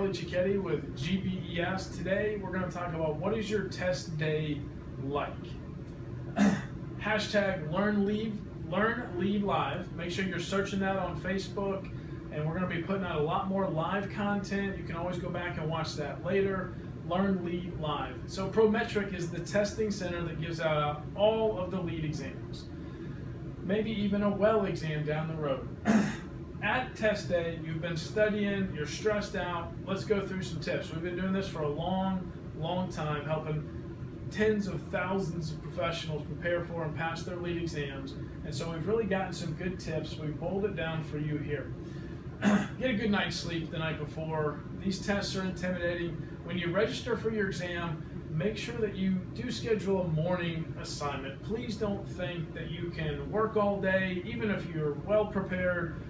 Charlie Cichetti with GBES. Today we're going to talk about what is your test day like. Hashtag Learn Lead Live. Make sure you're searching that on Facebook, and we're going to be putting out a lot more live content. You can always go back and watch that later. Learn Lead Live. So Prometric is the testing center that gives out all of the lead exams, maybe even a well exam down the road. At test day, you've been studying, you're stressed out. Let's go through some tips. We've been doing this for a long time, helping tens of thousands of professionals prepare for and pass their lead exams. And so we've really gotten some good tips. We've boiled it down for you here. Get a good night's sleep the night before. These tests are intimidating. When you register for your exam, make sure that you do schedule a morning assignment. Please don't think that you can work all day, even if you're well prepared.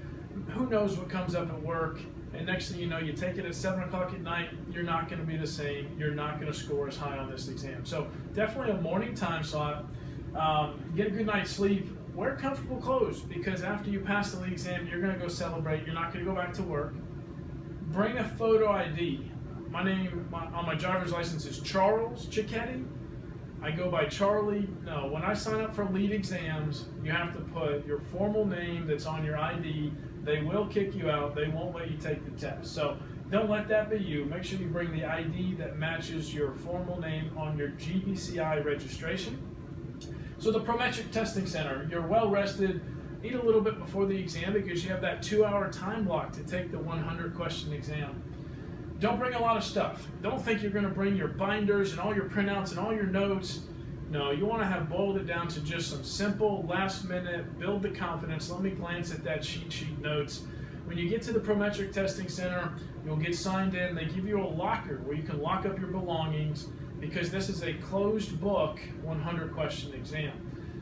Who knows what comes up at work, and next thing you know, you take it at 7 o'clock at night, you're not going to be the same. You're not going to score as high on this exam. So definitely a morning time slot. Get a good night's sleep. Wear comfortable clothes, because after you pass the lead exam, you're going to go celebrate. You're not going to go back to work. Bring a photo ID. My name on my driver's license is Charles Cichetti. I go by Charlie. No, when I sign up for lead exams, you have to put your formal name that's on your ID. They will kick you out. They won't let you take the test. So don't let that be you. Make sure you bring the ID that matches your formal name on your GBCI registration. So the Prometric Testing Center, you're well rested. Eat a little bit before the exam, because you have that 2-hour time block to take the 100-question exam. Don't bring a lot of stuff. Don't think you're going to bring your binders and all your printouts and all your notes. No, you want to have boiled it down to just some simple, last-minute, build the confidence. Let me glance at that cheat sheet notes. When you get to the Prometric Testing Center, you'll get signed in. They give you a locker where you can lock up your belongings, because this is a closed book 100-question exam.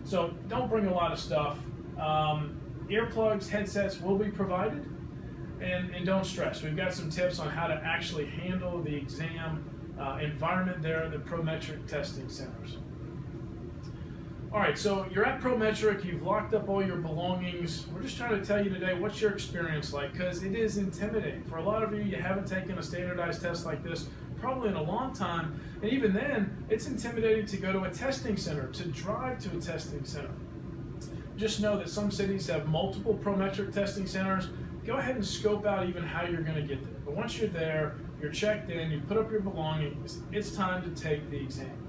So don't bring a lot of stuff. Earplugs, headsets will be provided. And don't stress. We've got some tips on how to actually handle the exam environment there at the Prometric Testing Centers. All right, so you're at Prometric, you've locked up all your belongings. We're just trying to tell you today, what's your experience like, because it is intimidating. For a lot of you, you haven't taken a standardized test like this probably in a long time, and even then, it's intimidating to go to a testing center, to drive to a testing center. Just know that some cities have multiple Prometric testing centers. Go ahead and scope out even how you're going to get there. But once you're there, you're checked in, you put up your belongings, it's time to take the exam.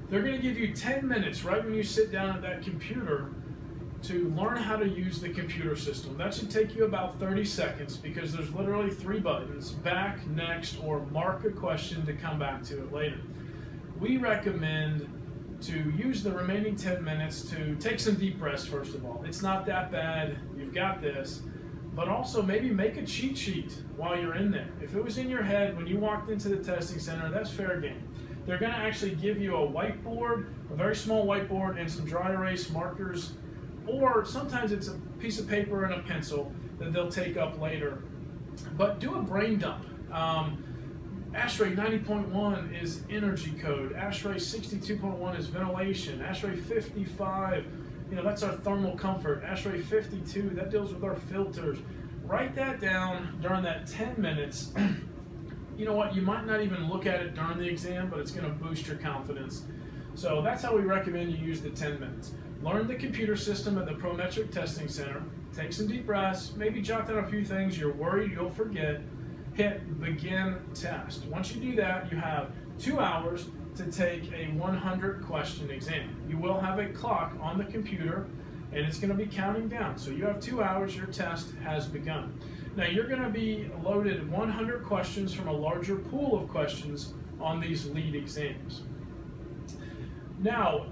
They're going to give you 10 minutes right when you sit down at that computer to learn how to use the computer system. That should take you about 30 seconds, because there's literally 3 buttons: back, next, or mark a question to come back to it later. We recommend to use the remaining 10 minutes to take some deep breaths, first of all. It's not that bad. You've got this. But also maybe make a cheat sheet while you're in there. If it was in your head when you walked into the testing center, that's fair game. They're going to actually give you a whiteboard, a very small whiteboard, and some dry erase markers, or sometimes it's a piece of paper and a pencil that they'll take up later. But do a brain dump. ASHRAE 90.1 is energy code. ASHRAE 62.1 is ventilation. ASHRAE 55, that's our thermal comfort. ASHRAE 52, that deals with our filters. Write that down during that 10 minutes. You know what, you might not even look at it during the exam, but it's going to boost your confidence. So that's how we recommend you use the 10 minutes. Learn the computer system at the Prometric Testing Center. Take some deep breaths, maybe jot down a few things you're worried you'll forget. Hit begin test. Once you do that, you have 2 hours to take a 100-question exam. You will have a clock on the computer, and it's going to be counting down. So you have 2 hours, your test has begun. Now you're going to be loaded 100 questions from a larger pool of questions on these lead exams. Now,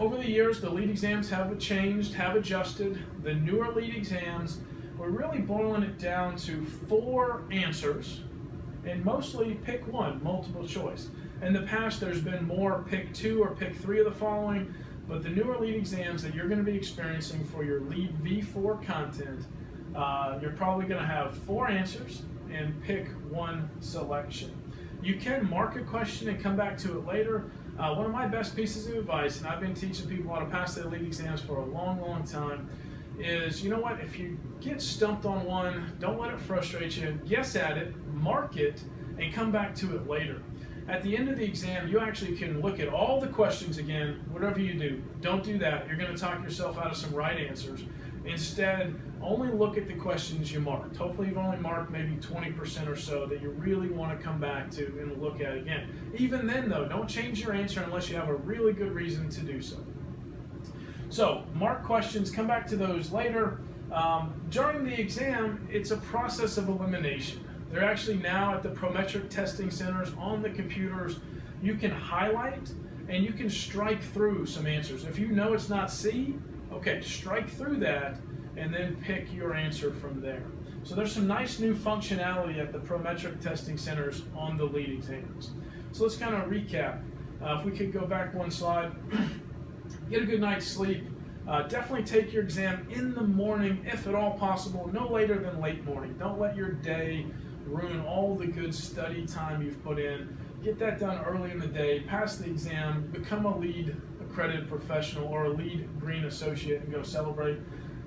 over the years, the lead exams have changed, have adjusted. The newer lead exams, we're really boiling it down to 4 answers, and mostly pick one, multiple choice. In the past, there's been more pick 2 or pick 3 of the following, but the newer lead exams that you're going to be experiencing for your lead V4 content, you're probably going to have 4 answers and pick 1 selection. You can mark a question and come back to it later. One of my best pieces of advice, and I've been teaching people how to pass their lead exams for a long time, is, you know what, if you get stumped on one, don't let it frustrate you. Guess at it, mark it, and come back to it later. At the end of the exam, you actually can look at all the questions again, whatever you do. Don't do that. You're going to talk yourself out of some right answers. Instead, only look at the questions you marked. Hopefully you've only marked maybe 20% or so that you really want to come back to and look at again. Even then though, don't change your answer unless you have a really good reason to do so. So, mark questions, come back to those later. During the exam, it's a process of elimination. They're actually now at the Prometric testing centers on the computers. You can highlight and you can strike through some answers. If you know it's not C, okay, strike through that and then pick your answer from there. So there's some nice new functionality at the Prometric testing centers on the lead exams. So let's kind of recap. If we could go back one slide. Get a good night's sleep. Definitely take your exam in the morning, if at all possible, no later than late morning. Don't let your day ruin all the good study time you've put in. Get that done early in the day, pass the exam, become a lead accredited professional or a lead green associate and go celebrate.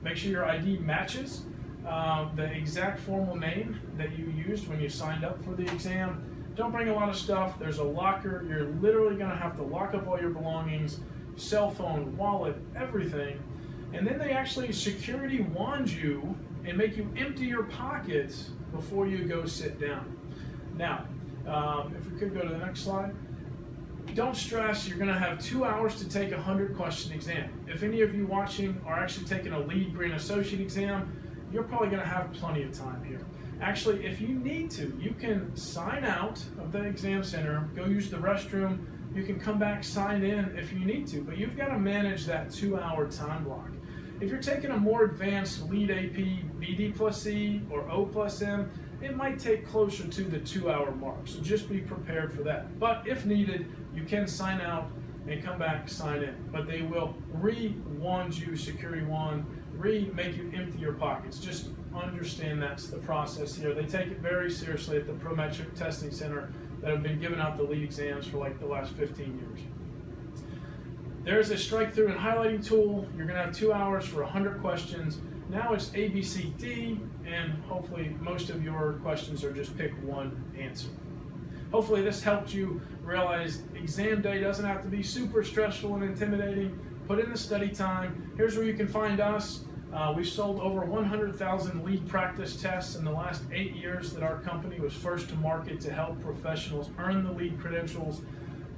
Make sure your ID matches the exact formal name that you used when you signed up for the exam. Don't bring a lot of stuff. There's a locker. You're literally going to have to lock up all your belongings, cell phone, wallet, everything. And then they actually security wand you and make you empty your pockets before you go sit down. Now, if we could go to the next slide. Don't stress, you're going to have 2 hours to take a 100-question exam. If any of you watching are actually taking a lead green associate exam, you're probably going to have plenty of time here. Actually, if you need to, you can sign out of the exam center, go use the restroom, you can come back, sign in if you need to, but you've got to manage that 2-hour time block. If you're taking a more advanced lead AP, BD plus C or O plus M, it might take closer to the 2-hour mark, so just be prepared for that. But if needed, you can sign out and come back, sign in. But they will re-wand you, security wand, make you empty your pockets. Just understand that's the process here. They take it very seriously at the Prometric Testing Center that have been giving out the lead exams for like the last 15 years. There's a strike through and highlighting tool. You're going to have 2 hours for 100 questions. Now it's A, B, C, D, and hopefully most of your questions are just pick one answer. Hopefully this helped you realize exam day doesn't have to be super stressful and intimidating. Put in the study time. Here's where you can find us. We've sold over 100,000 lead practice tests in the last 8 years that our company was first to market to help professionals earn the lead credentials.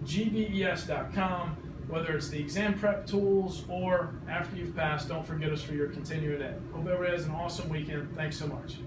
GBES.com. Whether it's the exam prep tools or after you've passed, don't forget us for your continuing ed. Hope everybody has an awesome weekend. Thanks so much.